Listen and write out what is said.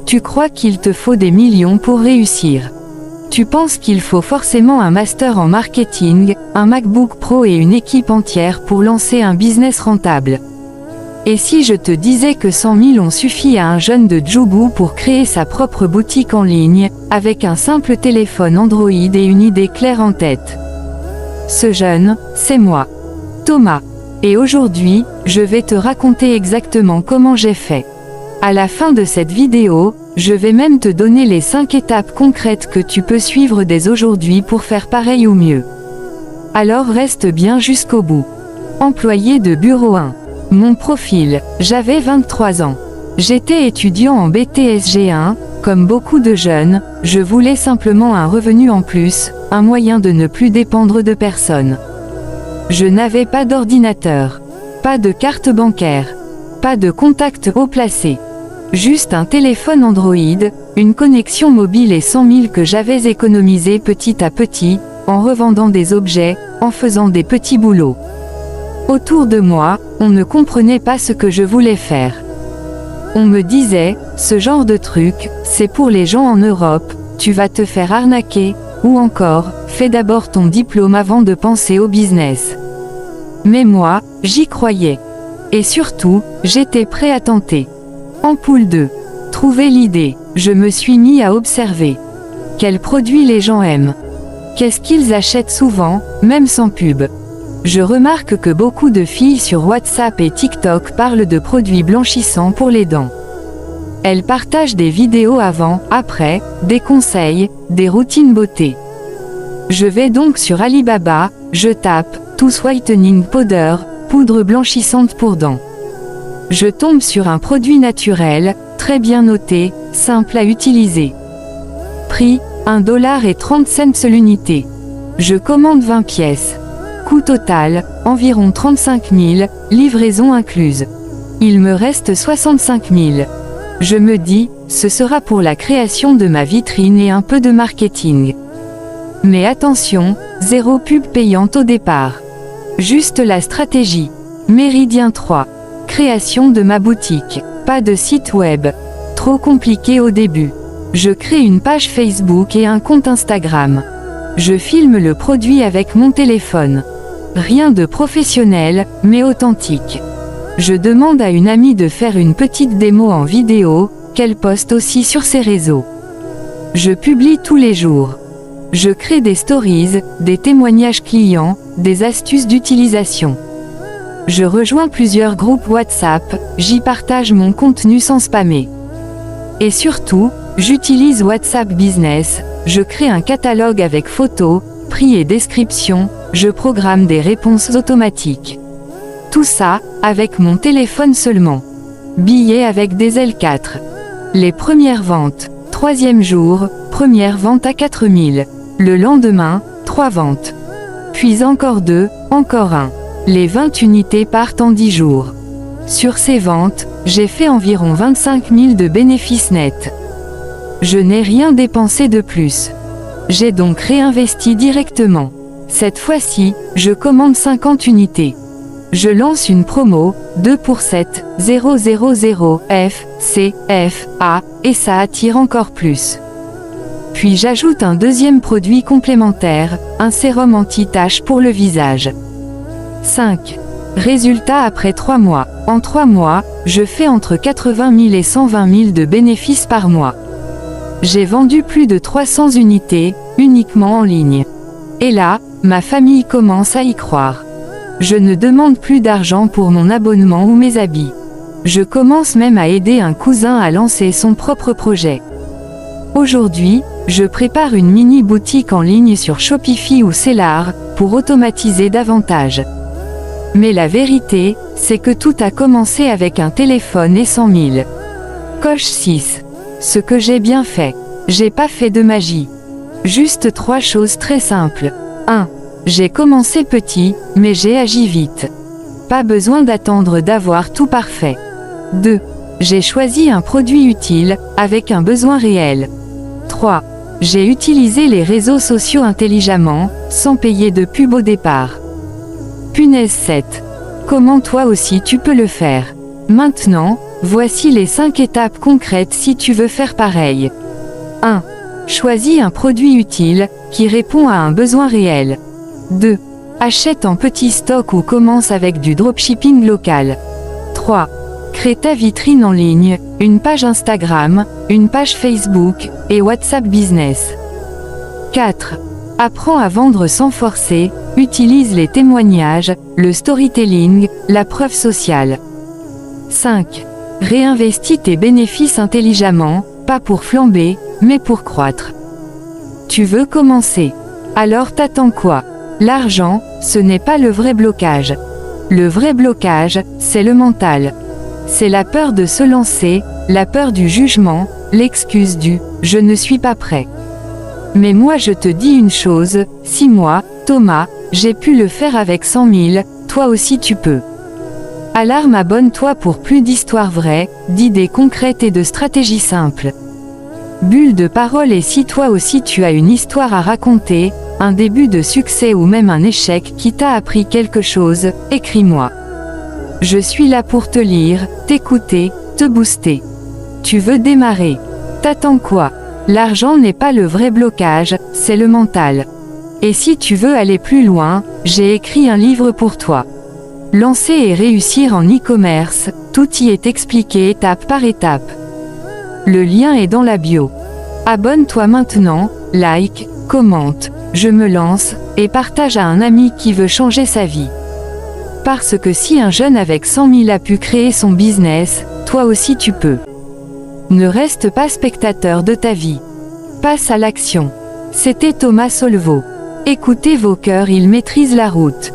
Tu crois qu'il te faut des millions pour réussir. Tu penses qu'il faut forcément un master en marketing, un MacBook Pro et une équipe entière pour lancer un business rentable. Et si je te disais que 100 000 ont suffi à un jeune de Djoubou pour créer sa propre boutique en ligne, avec un simple téléphone Android et une idée claire en tête? Ce jeune, c'est moi. Thomas. Et aujourd'hui, je vais te raconter exactement comment j'ai fait. À la fin de cette vidéo, je vais même te donner les 5 étapes concrètes que tu peux suivre dès aujourd'hui pour faire pareil ou mieux. Alors reste bien jusqu'au bout. Employé de bureau 1. Mon profil, j'avais 23 ans. J'étais étudiant en BTS G1, comme beaucoup de jeunes, je voulais simplement un revenu en plus, un moyen de ne plus dépendre de personne. Je n'avais pas d'ordinateur, pas de carte bancaire, pas de contact haut placé. Juste un téléphone Android, une connexion mobile et 100 000 que j'avais économisé petit à petit, en revendant des objets, en faisant des petits boulots. Autour de moi, on ne comprenait pas ce que je voulais faire. On me disait, ce genre de truc, c'est pour les gens en Europe, tu vas te faire arnaquer, ou encore, fais d'abord ton diplôme avant de penser au business. Mais moi, j'y croyais. Et surtout, j'étais prêt à tenter. Ampoule 2. Trouver l'idée, je me suis mis à observer. Quels produits les gens aiment? Qu'est-ce qu'ils achètent souvent, même sans pub? Je remarque que beaucoup de filles sur WhatsApp et TikTok parlent de produits blanchissants pour les dents. Elles partagent des vidéos avant, après, des conseils, des routines beauté. Je vais donc sur Alibaba, je tape « Tooth Whitening Powder », poudre blanchissante pour dents. Je tombe sur un produit naturel, très bien noté, simple à utiliser. Prix, 1,30 $ l'unité. Je commande 20 pièces. Coût total, environ 35 000, livraison incluse. Il me reste 65 000. Je me dis, ce sera pour la création de ma vitrine et un peu de marketing. Mais attention, zéro pub payante au départ. Juste la stratégie. Méridien 3. Création de ma boutique. Pas de site web. Trop compliqué au début. Je crée une page Facebook et un compte Instagram. Je filme le produit avec mon téléphone. Rien de professionnel, mais authentique. Je demande à une amie de faire une petite démo en vidéo, qu'elle poste aussi sur ses réseaux. Je publie tous les jours. Je crée des stories, des témoignages clients, des astuces d'utilisation. Je rejoins plusieurs groupes WhatsApp, j'y partage mon contenu sans spammer. Et surtout, j'utilise WhatsApp Business, je crée un catalogue avec photos, prix et description, je programme des réponses automatiques. Tout ça, avec mon téléphone seulement. Billets avec des L4. Les premières ventes, 3e jour, première vente à 4 000. Le lendemain, 3 ventes. Puis encore 2, encore 1. Les 20 unités partent en 10 jours. Sur ces ventes, j'ai fait environ 25 000 de bénéfices nets. Je n'ai rien dépensé de plus. J'ai donc réinvesti directement. Cette fois-ci, je commande 50 unités. Je lance une promo, 2 pour 7, 000 F, C, F, A, et ça attire encore plus. Puis j'ajoute un deuxième produit complémentaire, un sérum anti-taches pour le visage. 5. Résultat après 3 mois. En 3 mois, je fais entre 80 000 et 120 000 de bénéfices par mois. J'ai vendu plus de 300 unités, uniquement en ligne. Et là, ma famille commence à y croire. Je ne demande plus d'argent pour mon abonnement ou mes habits. Je commence même à aider un cousin à lancer son propre projet. Aujourd'hui, je prépare une mini-boutique en ligne sur Shopify ou Selar, pour automatiser davantage. Mais la vérité, c'est que tout a commencé avec un téléphone et 100 000. Coche 6. Ce que j'ai bien fait. J'ai pas fait de magie. Juste 3 choses très simples. 1. J'ai commencé petit, mais j'ai agi vite. Pas besoin d'attendre d'avoir tout parfait. 2. J'ai choisi un produit utile, avec un besoin réel. 3. J'ai utilisé les réseaux sociaux intelligemment, sans payer de pub au départ. Punaise 7. Comment toi aussi tu peux le faire? Maintenant, Voici les 5 étapes concrètes si tu veux faire pareil. 1. Choisis un produit utile, qui répond à un besoin réel. 2. Achète en petit stock ou commence avec du dropshipping local. 3. Crée ta vitrine en ligne, une page Instagram, une page Facebook, et WhatsApp Business. 4. Apprends à vendre sans forcer, utilise les témoignages, le storytelling, la preuve sociale. 5. Réinvestis tes bénéfices intelligemment, pas pour flamber, mais pour croître. Tu veux commencer? Alors t'attends quoi? L'argent, ce n'est pas le vrai blocage. Le vrai blocage, c'est le mental. C'est la peur de se lancer, la peur du jugement, l'excuse du « je ne suis pas prêt ». Mais moi je te dis une chose, si moi, Thomas, j'ai pu le faire avec 100 000, toi aussi tu peux. Alarme, abonne-toi pour plus d'histoires vraies, d'idées concrètes et de stratégies simples. Bulle de parole, et si toi aussi tu as une histoire à raconter, un début de succès ou même un échec qui t'a appris quelque chose, écris-moi. Je suis là pour te lire, t'écouter, te booster. Tu veux démarrer? T'attends quoi? L'argent n'est pas le vrai blocage, c'est le mental. Et si tu veux aller plus loin, j'ai écrit un livre pour toi. Lancer et réussir en e-commerce, tout y est expliqué étape par étape. Le lien est dans la bio. Abonne-toi maintenant, like, commente, je me lance, et partage à un ami qui veut changer sa vie. Parce que si un jeune avec 100 000 a pu créer son business, toi aussi tu peux. Ne reste pas spectateur de ta vie. Passe à l'action. C'était Thomas Solvo. Écoutez vos cœurs, ils maîtrisent la route.